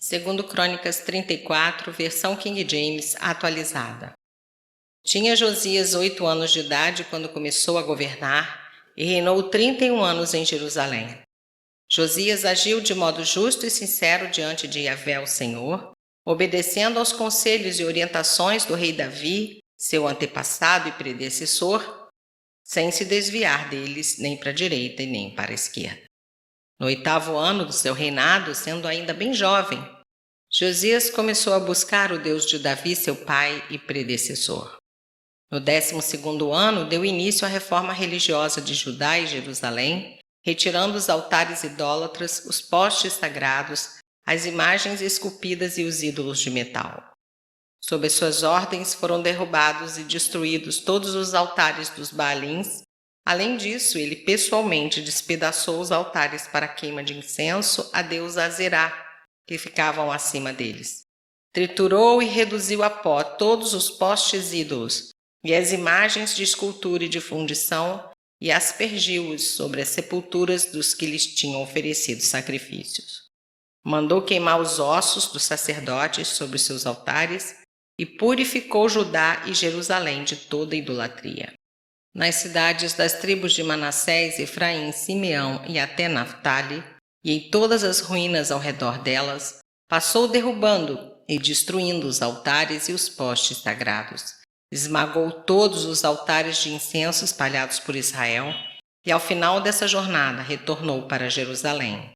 Segundo Crônicas 34, versão King James atualizada. Tinha Josias 8 anos de idade quando começou a governar e reinou 31 anos em Jerusalém. Josias agiu de modo justo e sincero diante de Yahvé, o Senhor, obedecendo aos conselhos e orientações do rei Davi, seu antepassado e predecessor, sem se desviar deles nem para a direita e nem para a esquerda. No 8º ano do seu reinado, sendo ainda bem jovem, Josias começou a buscar o Deus de Davi, seu pai e predecessor. No 12º ano, deu início à reforma religiosa de Judá e Jerusalém, retirando os altares idólatras, os postes sagrados, as imagens esculpidas e os ídolos de metal. Sob as suas ordens foram derrubados e destruídos todos os altares dos Baalins. Além disso, ele pessoalmente despedaçou os altares para queima de incenso a deus Azerá, que ficavam acima deles. Triturou e reduziu a pó todos os postes ídolos e as imagens de escultura e de fundição, e aspergiu-os sobre as sepulturas dos que lhes tinham oferecido sacrifícios. Mandou queimar os ossos dos sacerdotes sobre os seus altares e purificou Judá e Jerusalém de toda idolatria. Nas cidades das tribos de Manassés, Efraim, Simeão e até Naftali, e em todas as ruínas ao redor delas, passou derrubando e destruindo os altares e os postes sagrados. Esmagou todos os altares de incenso espalhados por Israel e, ao final dessa jornada, retornou para Jerusalém.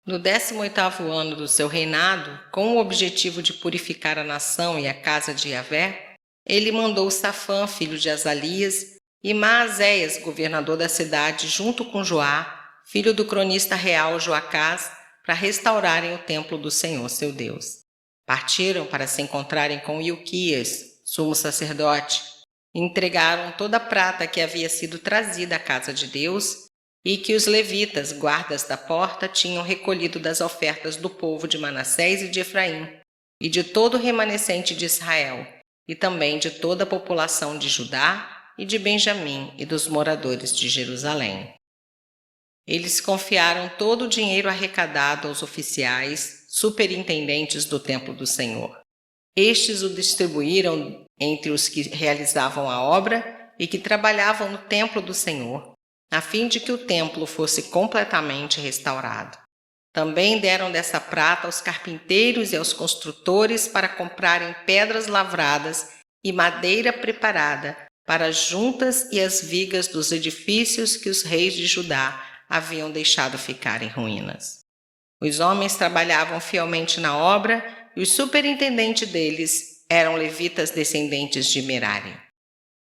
No 18º ano do seu reinado, com o objetivo de purificar a nação e a casa de Yahvé, ele mandou Safã, filho de Azalias, e Maazéias, governador da cidade, junto com Joá, filho do cronista real Joacás, para restaurarem o templo do Senhor, seu Deus. Partiram para se encontrarem com Ilquias, sumo sacerdote, e entregaram toda a prata que havia sido trazida à casa de Deus e que os levitas, guardas da porta, tinham recolhido das ofertas do povo de Manassés e de Efraim, e de todo o remanescente de Israel, e também de toda a população de Judá e de Benjamim e dos moradores de Jerusalém. Eles confiaram todo o dinheiro arrecadado aos oficiais, superintendentes do templo do Senhor. Estes o distribuíram entre os que realizavam a obra e que trabalhavam no templo do Senhor, a fim de que o templo fosse completamente restaurado. Também deram dessa prata aos carpinteiros e aos construtores para comprarem pedras lavradas e madeira preparada para as juntas e as vigas dos edifícios que os reis de Judá haviam deixado ficar em ruínas. Os homens trabalhavam fielmente na obra e os superintendentes deles eram levitas descendentes de Merari.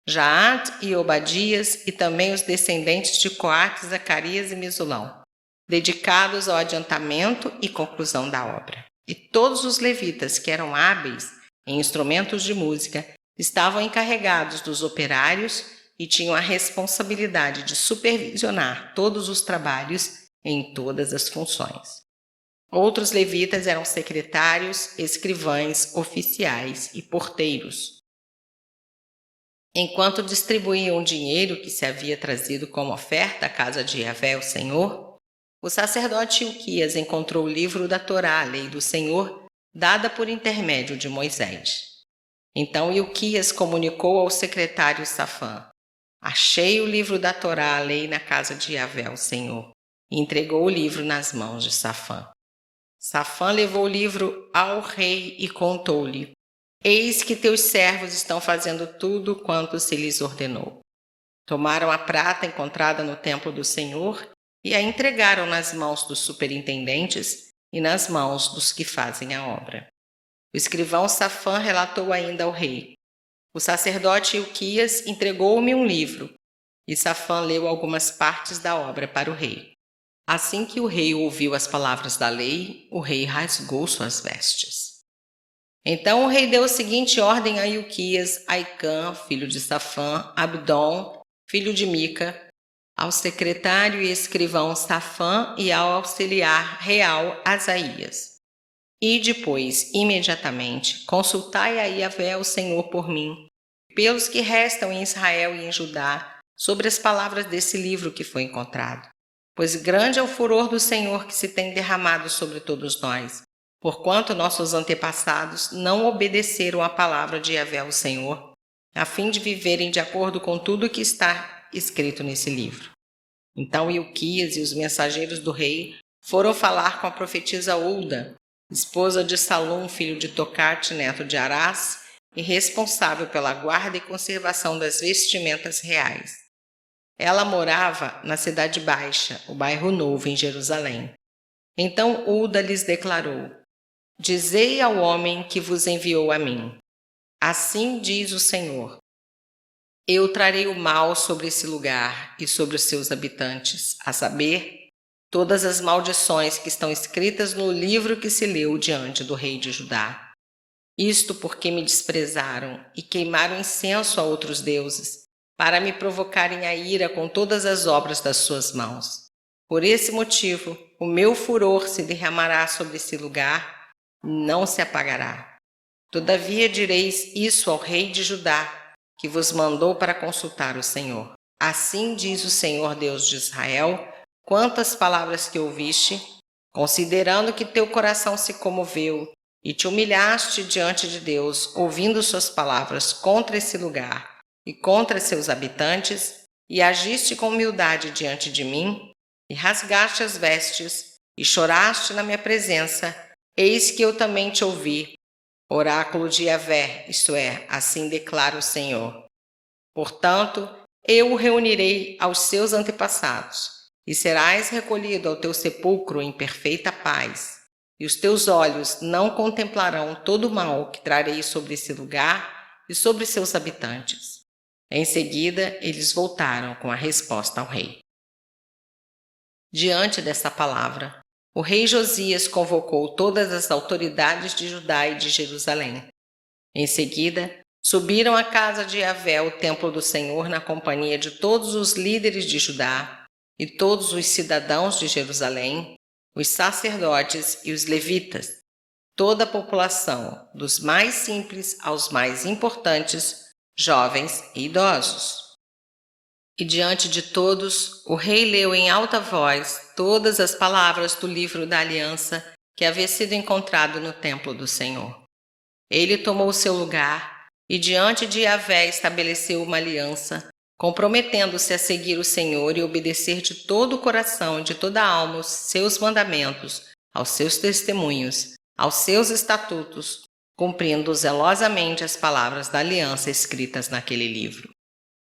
Jaate e Obadias e também os descendentes de Coate, Zacarias e Mesulão, dedicados ao adiantamento e conclusão da obra. E todos os levitas que eram hábeis em instrumentos de música estavam encarregados dos operários e tinham a responsabilidade de supervisionar todos os trabalhos em todas as funções. Outros levitas eram secretários, escrivães, oficiais e porteiros. Enquanto distribuíam o dinheiro que se havia trazido como oferta à casa de Yahvé, o Senhor, o sacerdote Ilquias encontrou o livro da Torá, a lei do Senhor, dada por intermédio de Moisés. Então Ilquias comunicou ao secretário Safã: achei o livro da Torá, a lei, na casa de Yahvé, o Senhor, e entregou o livro nas mãos de Safã. Safã levou o livro ao rei e contou-lhe: eis que teus servos estão fazendo tudo quanto se lhes ordenou. Tomaram a prata encontrada no templo do Senhor e a entregaram nas mãos dos superintendentes e nas mãos dos que fazem a obra. O escrivão Safã relatou ainda ao rei: o sacerdote Ilquias entregou-me um livro, e Safã leu algumas partes da obra para o rei. Assim que o rei ouviu as palavras da lei, o rei rasgou suas vestes. Então o rei deu a seguinte ordem a Ilquias, Aicã, filho de Safã, Abdom, filho de Mica, ao secretário e escrivão Safã e ao auxiliar real Asaías: e depois, imediatamente, consultai a Yahvé, o Senhor, por mim, pelos que restam em Israel e em Judá, sobre as palavras desse livro que foi encontrado. Pois grande é o furor do Senhor que se tem derramado sobre todos nós, porquanto nossos antepassados não obedeceram à palavra de Yahvé, o Senhor, a fim de viverem de acordo com tudo o que está escrito nesse livro. Então Ilquias e os mensageiros do rei foram falar com a profetisa Hulda, esposa de Salum, filho de Tocate, neto de Arás, e responsável pela guarda e conservação das vestimentas reais. Ela morava na Cidade Baixa, o bairro Novo, em Jerusalém. Então Hulda lhes declarou: Dizei ao homem que vos enviou a mim: Assim diz o Senhor: Eu trarei o mal sobre esse lugar e sobre os seus habitantes, a saber, todas as maldições que estão escritas no livro que se leu diante do rei de Judá. Isto porque me desprezaram e queimaram incenso a outros deuses, para me provocarem a ira com todas as obras das suas mãos. Por esse motivo, o meu furor se derramará sobre esse lugar, não se apagará. Todavia direis isso ao rei de Judá, que vos mandou para consultar o Senhor. Assim diz o Senhor Deus de Israel: quantas palavras que ouviste, considerando que teu coração se comoveu e te humilhaste diante de Deus, ouvindo suas palavras contra esse lugar e contra seus habitantes, e agiste com humildade diante de mim, e rasgaste as vestes, e choraste na minha presença, eis que eu também te ouvi. Oráculo de Yahvé, isto é, assim declara o Senhor. Portanto, eu o reunirei aos seus antepassados, e serás recolhido ao teu sepulcro em perfeita paz, e os teus olhos não contemplarão todo o mal que trarei sobre esse lugar e sobre seus habitantes. Em seguida, eles voltaram com a resposta ao rei. Diante dessa palavra, o rei Josias convocou todas as autoridades de Judá e de Jerusalém. Em seguida, subiram à casa de Yahvé, o templo do Senhor, na companhia de todos os líderes de Judá e todos os cidadãos de Jerusalém, os sacerdotes e os levitas, toda a população, dos mais simples aos mais importantes, jovens e idosos. E diante de todos, o rei leu em alta voz todas as palavras do livro da aliança que havia sido encontrado no templo do Senhor. Ele tomou seu lugar e diante de Yahvé estabeleceu uma aliança, comprometendo-se a seguir o Senhor e obedecer de todo o coração e de toda a alma os seus mandamentos, aos seus testemunhos, aos seus estatutos, cumprindo zelosamente as palavras da aliança escritas naquele livro.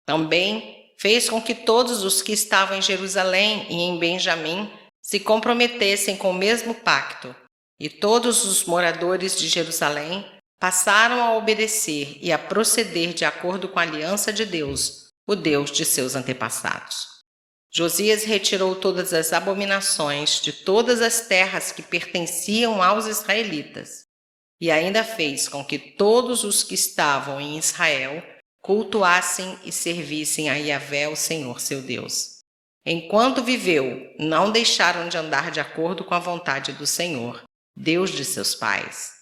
Também fez com que todos os que estavam em Jerusalém e em Benjamim se comprometessem com o mesmo pacto, e todos os moradores de Jerusalém passaram a obedecer e a proceder de acordo com a aliança de Deus, o Deus de seus antepassados. Josias retirou todas as abominações de todas as terras que pertenciam aos israelitas, e ainda fez com que todos os que estavam em Israel cultuassem e servissem a Yahvé, o Senhor seu Deus. Enquanto viveu, não deixaram de andar de acordo com a vontade do Senhor, Deus de seus pais.